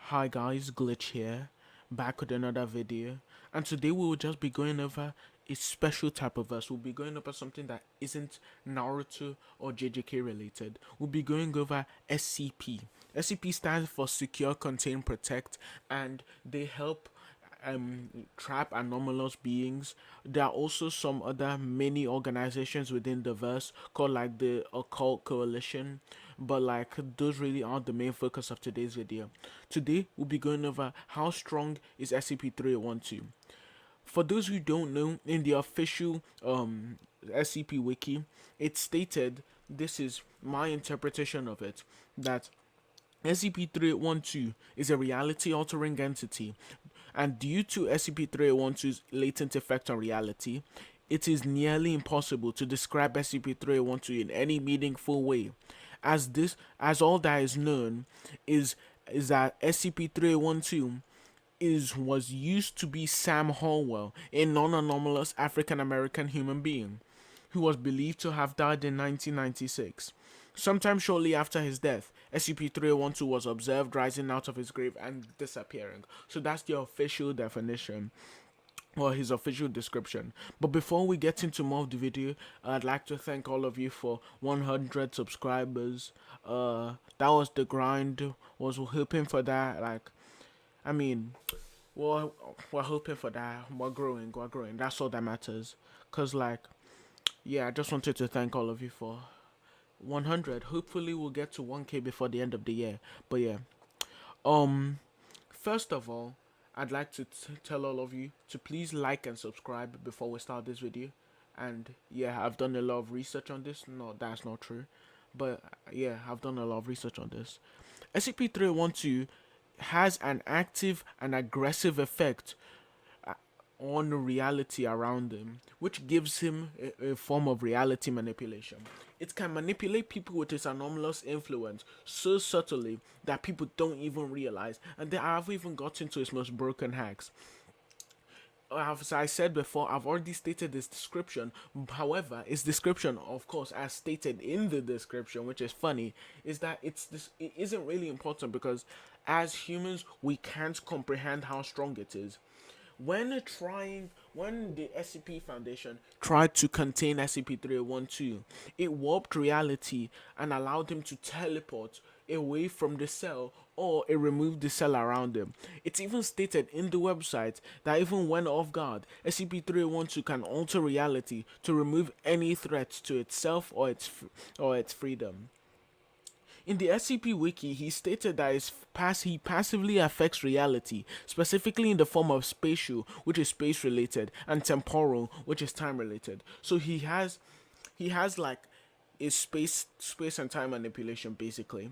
Hi guys, Glitch here, back with another video, and today we will just be going over a special type of verse. We'll be going over something that isn't Naruto or JJK related. We'll be going over SCP. SCP stands for Secure, Contain, Protect, and they help trap anomalous beings. There are also some other many organizations within the verse called like the Occult Coalition, but like those really aren't the main focus of today's video. Today we'll be going over how strong is SCP-3812. For those who don't know, in the official SCP wiki, it stated, this is my interpretation of it, that SCP-3812 is a reality-altering entity, and due to SCP-3812's latent effect on reality, it is nearly impossible to describe SCP-3812 in any meaningful way, as all that is known is that SCP-3812 was used to be Sam Hallwell, a non-anomalous African American human being who was believed to have died in 1996. Sometime shortly after his death, SCP-3812 was observed rising out of his grave and disappearing. So that's the official definition, or his official description. But before we get into more of the video, I'd like to thank all of you for 100 subscribers. That was the grind. Was hoping for that. I mean, we're, we're hoping for that. We're growing. We're growing. That's all that matters. Cause yeah, I just wanted to thank all of you for 100. Hopefully, we'll get to 1K before the end of the year. But yeah, um, first of all, I'd like to tell all of you to please like and subscribe before we start this video. And yeah, I've done a lot of research on this. No, that's not true. But yeah, I've done a lot of research on this. SCP-3812 has an active and aggressive effect on reality around him, which gives him a form of reality manipulation. It can manipulate people with its anomalous influence so subtly that people don't even realize, and they have even gotten to its most broken hacks. As I said before, I've already stated this description. However, its description, of course, as stated in the description, which is funny, is that it isn't really important because as humans we can't comprehend how strong it is. When the SCP Foundation tried to contain SCP-3812, it warped reality and allowed him to teleport away from the cell, or it removed the cell around him. It's even stated in the website that even when off guard, SCP-3812 can alter reality to remove any threat to itself or its freedom. In the SCP Wiki, he stated that he passively affects reality, specifically in the form of spatial, which is space related, and temporal, which is time related. So he has like a space and time manipulation basically.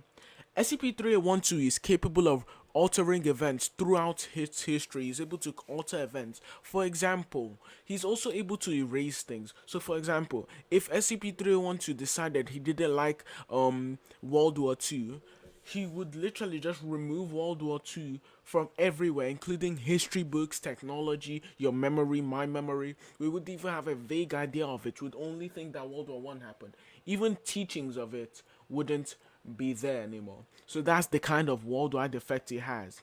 SCP-3812 is capable of altering events throughout its history. He's able to alter events. For example, he's also able to erase things. So for example, if SCP-3812 decided he didn't like World War II, he would literally just remove World War II from everywhere, including history books, technology, your memory, my memory. We would even have a vague idea of it. We'd only think that World War One happened. Even teachings of it wouldn't be there anymore. So that's the kind of worldwide effect it has.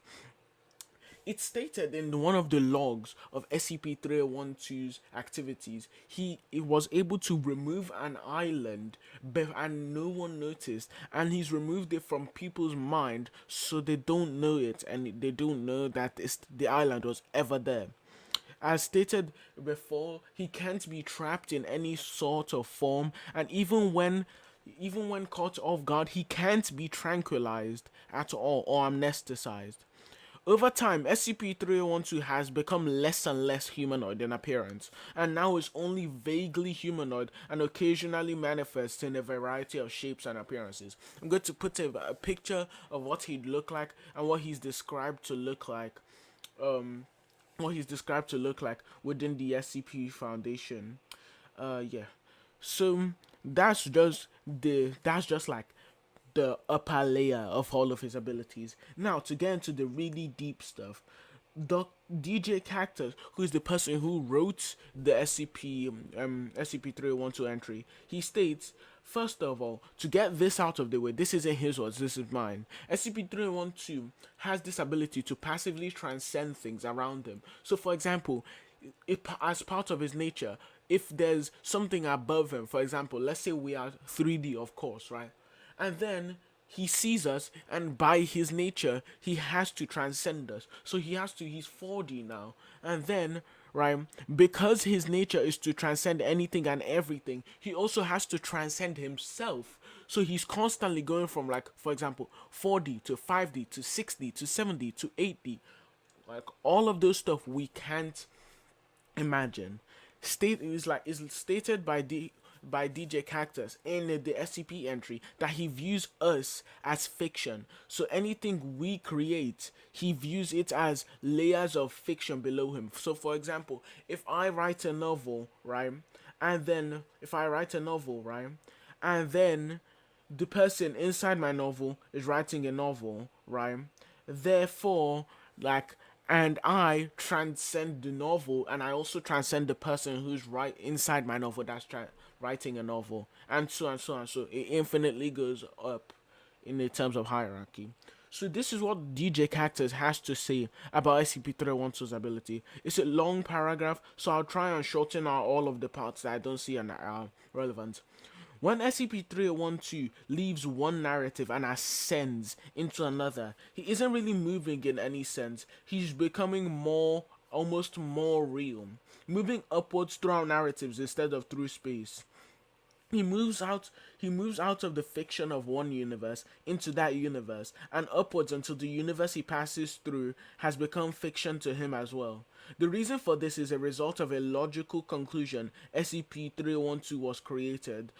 It's stated in one of the logs of SCP-3812's activities, he was able to remove an island and no one noticed, and he's removed it from people's mind so they don't know it and they don't know that the island was ever there. As stated before, he can't be trapped in any sort of form, and even when caught off guard, he can't be tranquilized at all or amnesticized. Over time, SCP-3812 has become less and less humanoid in appearance, and now is only vaguely humanoid and occasionally manifests in a variety of shapes and appearances. I'm going to put a picture of what he'd look like and what he's described to look like. What he's described to look like within the SCP Foundation. Yeah. So that's just like the upper layer of all of his abilities. Now to get into the really deep stuff, DJ Cactus, who is the person who wrote the SCP 312 entry, he states, First of all, to get this out of the way, this isn't his words, this is mine. SCP-312 has this ability to passively transcend things around him. So, for example, as part of his nature, if there's something above him, for example, let's say we are 3D, of course, right? And then he sees us, and by his nature he has to transcend us, so he's 4D now. And then, right, because his nature is to transcend anything and everything, he also has to transcend himself. So he's constantly going from, like, for example, 4D to 5D to 6D to 7D to 8D. Like, all of those stuff we can't imagine. State is stated by DJ Cactus in the SCP entry that he views us as fiction. So anything we create, he views it as layers of fiction below him. So, for example, if I write a novel, right, and then if I write a novel, right, and then the person inside my novel is writing a novel, right? Therefore, like, and I transcend the novel, and I also transcend the person who's right inside my novel that's writing a novel, and so on, so on. So it infinitely goes up in the terms of hierarchy. So this is what DJ Cactus has to say about SCP-312's ability. It's a long paragraph, so I'll try and shorten out all of the parts that I don't see are relevant. When SCP-3012 leaves one narrative and ascends into another, he isn't really moving in any sense. He's becoming almost more real, moving upwards throughout narratives instead of through space. He moves out of the fiction of one universe into that universe and upwards until the universe he passes through has become fiction to him as well. The reason for this is a result of a logical conclusion. SCP-312 was created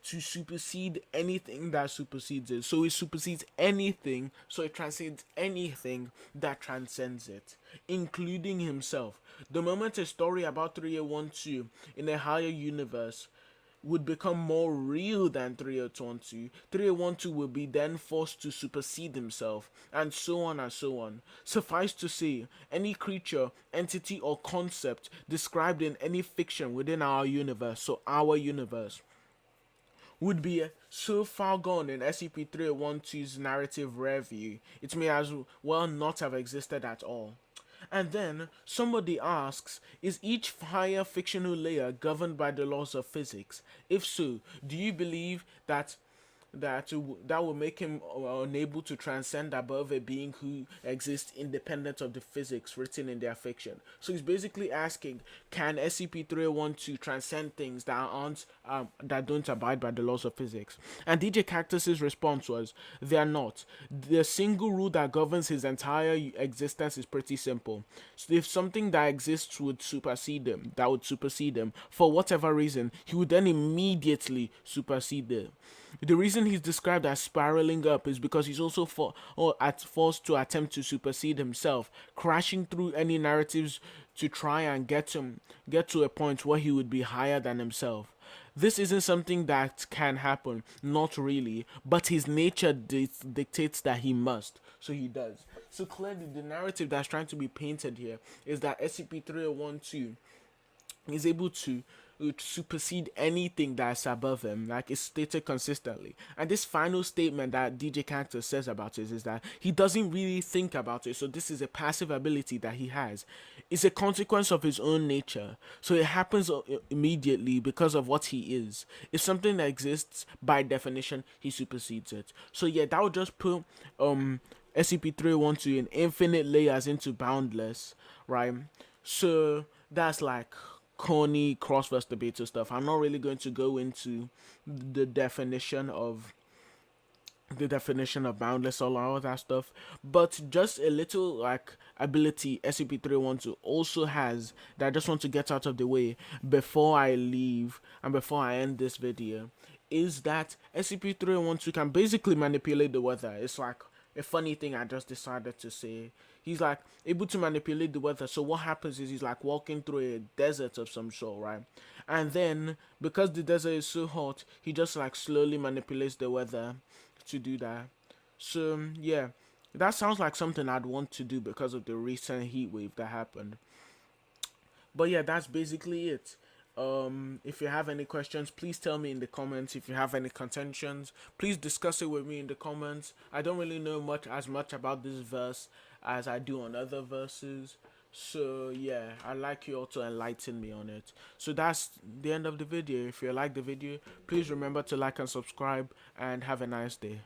to supersede anything that supersedes it. So it supersedes anything, so it transcends anything that transcends it, including himself. The moment a story about 3812 in a higher universe would become more real than 3812, 3812 will be then forced to supersede himself, and so on and so on. Suffice to say, any creature, entity, or concept described in any fiction within our universe, so our universe, would be so far gone in SCP-3812's narrative review, it may as well not have existed at all. And then somebody asks, is each higher fictional layer governed by the laws of physics? If so, do you believe that will make him unable to transcend above a being who exists independent of the physics written in their fiction? So he's basically asking, can SCP-312 transcend things that don't abide by the laws of physics? And DJ Cactus's response was, they are not. The single rule that governs his entire existence is pretty simple. So if something that exists would supersede him for whatever reason, he would then immediately supersede them. The reason he's described as spiraling up is because he's also forced to attempt to supersede himself, crashing through any narratives to try and get to a point where he would be higher than himself. This isn't something that can happen, not really, but his nature dictates that he must, so he does. So clearly, the narrative that's trying to be painted here is that SCP-3012 is able to supersede anything that's above him, like it's stated consistently. And this final statement that DJ Cactus says about it is that he doesn't really think about it, so this is a passive ability that he has. It's a consequence of his own nature, so it happens immediately because of what he is. If something exists, by definition, he supersedes it. So yeah, that would just put SCP-312 in infinite layers into boundless, right? So that's like corny crossverse debater stuff. I'm not really going to go into the definition of boundless, all that stuff, but just a little like ability SCP-312 also has that I just want to get out of the way before I leave and before I end this video, is that SCP-312 can basically manipulate the weather. It's like a funny thing I just decided to say. He's like able to manipulate the weather. So what happens is he's like walking through a desert of some sort, right? And then because the desert is so hot, he just like slowly manipulates the weather to do that. So yeah, that sounds like something I'd want to do because of the recent heat wave that happened. But yeah, that's basically it. If you have any questions, please tell me in the comments. If you have any contentions, please discuss it with me in the comments. I don't really know much about this verse as I do on other verses. So yeah, I'd like you all to enlighten me on it. So that's the end of the video. If you like the video, please remember to like and subscribe and have a nice day.